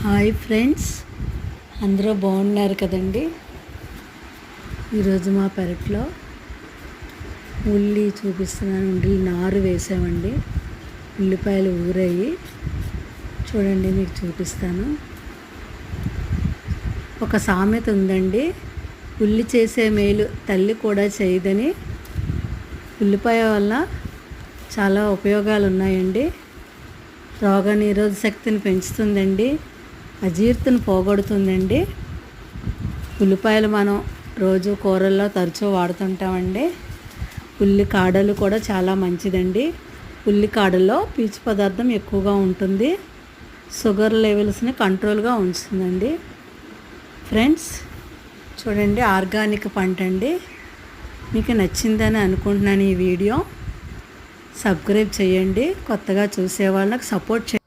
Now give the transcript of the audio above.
Hi friends, అందరూ బాగున్నారు కదండి. ఈరోజు మా పెరట్లో ఉల్లి చూపిస్తున్నాను. ఉల్లి నారు వేసామండి. ఉల్లిపాయలు ఊరాయి. చూడండి, మీకు చూపిస్తాను. ఒక సామెత ఉందండి, ఉల్లి చేసే మేలు తల్లి కూడా చేయదని. ఉల్లిపాయ వల్ల చాలా ఉపయోగాలు ఉన్నాయండి. రోగనిరోధక శక్తిని పెంచుతుందండి, అజీర్తిని పోగొడుతుందండి. ఉల్లిపాయలు మనం రోజు కూరల్లో తరచూ వాడుతుంటామండి. ఉల్లి కాడలు కూడా చాలా మంచిదండి. ఉల్లి కాడల్లో పీచు పదార్థం ఎక్కువగా ఉంటుంది. షుగర్ లెవెల్స్ని కంట్రోల్గా ఉంచుతుందండి. ఫ్రెండ్స్ చూడండి, ఆర్గానిక్ పంట అండి. మీకు నచ్చిందని అనుకుంటున్నాను. ఈ వీడియో సబ్స్క్రైబ్ చేయండి. కొత్తగా చూసే వాళ్ళకి సపోర్ట్ చేయండి.